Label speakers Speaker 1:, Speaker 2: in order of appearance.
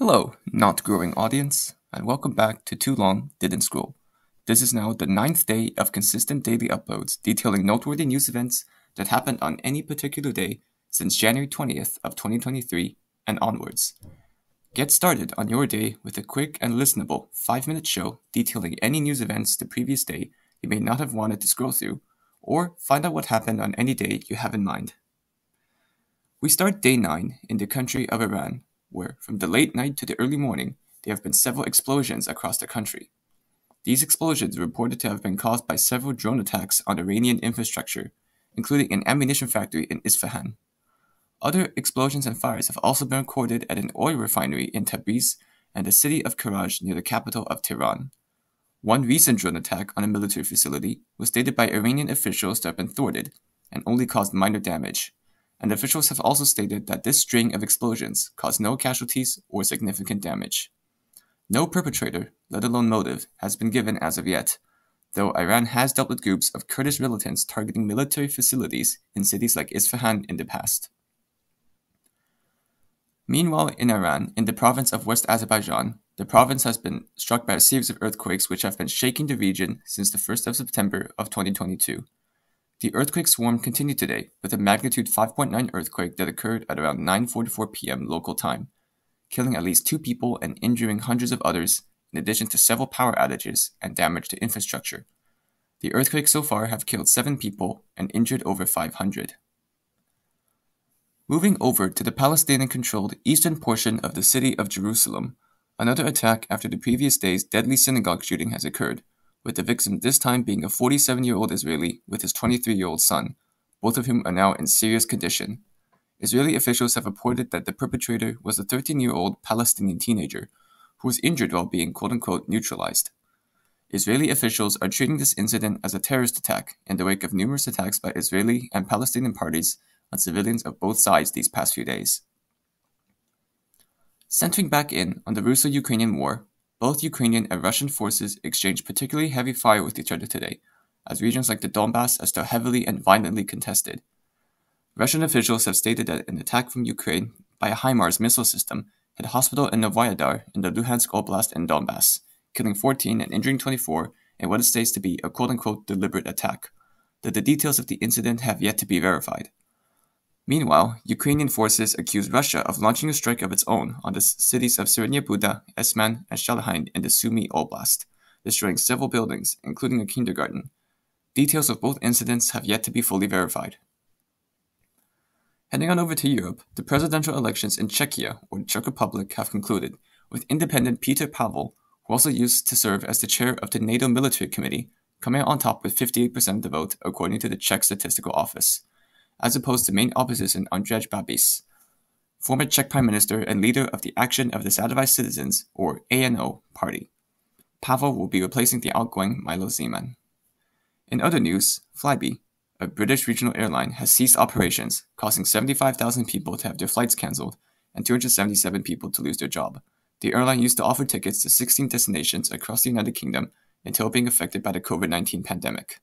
Speaker 1: Hello, not growing audience, and welcome back to Too Long Didn't Scroll. This is now the 9th day of consistent daily uploads detailing noteworthy news events that happened on any particular day since January 20th of 2023 and onwards. Get started on your day with a quick and listenable 5-minute show detailing any news events the previous day you may not have wanted to scroll through, or find out what happened on any day you have in mind. We start day 9 in the country of Iran, where, from the late night to the early morning, there have been several explosions across the country. These explosions are reported to have been caused by several drone attacks on Iranian infrastructure, including an ammunition factory in Isfahan. Other explosions and fires have also been recorded at an oil refinery in Tabriz and the city of Karaj near the capital of Tehran. One recent drone attack on a military facility was stated by Iranian officials to have been thwarted and only caused minor damage, and officials have also stated that this string of explosions caused no casualties or significant damage. No perpetrator, let alone motive, has been given as of yet, though Iran has dealt with groups of Kurdish militants targeting military facilities in cities like Isfahan in the past. Meanwhile, in Iran, in the province of West Azerbaijan, the province has been struck by a series of earthquakes which have been shaking the region since the 1st of September of 2022. The earthquake swarm continued today with a magnitude 5.9 earthquake that occurred at around 9:44 p.m. local time, killing at least 2 people and injuring hundreds of others, in addition to several power outages and damage to infrastructure. The earthquakes so far have killed 7 people and injured over 500. Moving over to the Palestinian-controlled eastern portion of the city of Jerusalem, another attack after the previous day's deadly synagogue shooting has occurred, with the victim this time being a 47-year-old Israeli with his 23-year-old son, both of whom are now in serious condition. Israeli officials have reported that the perpetrator was a 13-year-old Palestinian teenager who was injured while being quote-unquote neutralized. Israeli officials are treating this incident as a terrorist attack in the wake of numerous attacks by Israeli and Palestinian parties on civilians of both sides these past few days. Centering back in on the Russo-Ukrainian war, both Ukrainian and Russian forces exchanged particularly heavy fire with each other today, as regions like the Donbass are still heavily and violently contested. Russian officials have stated that an attack from Ukraine by a HIMARS missile system hit a hospital in Novoyadar in the Luhansk Oblast in Donbass, killing 14 and injuring 24 in what is stated to be a quote-unquote deliberate attack, though the details of the incident have yet to be verified. Meanwhile, Ukrainian forces accused Russia of launching a strike of its own on the cities of Syrenia Buda, Esman, and Shalahain in the Sumy Oblast, destroying several buildings, including a kindergarten. Details of both incidents have yet to be fully verified. Heading on over to Europe, the presidential elections in Czechia, or the Czech Republic, have concluded, with independent Petr Pavel, who also used to serve as the chair of the NATO Military Committee, coming out on top with 58% of the vote, according to the Czech Statistical Office, as opposed to main opposition Andrej Babis, former Czech Prime Minister and leader of the Action of the Satisfied Citizens, or ANO, party. Pavel will be replacing the outgoing Milo Zeman. In other news, Flybe, a British regional airline, has ceased operations, causing 75,000 people to have their flights cancelled and 277 people to lose their job. The airline used to offer tickets to 16 destinations across the United Kingdom until being affected by the COVID-19 pandemic.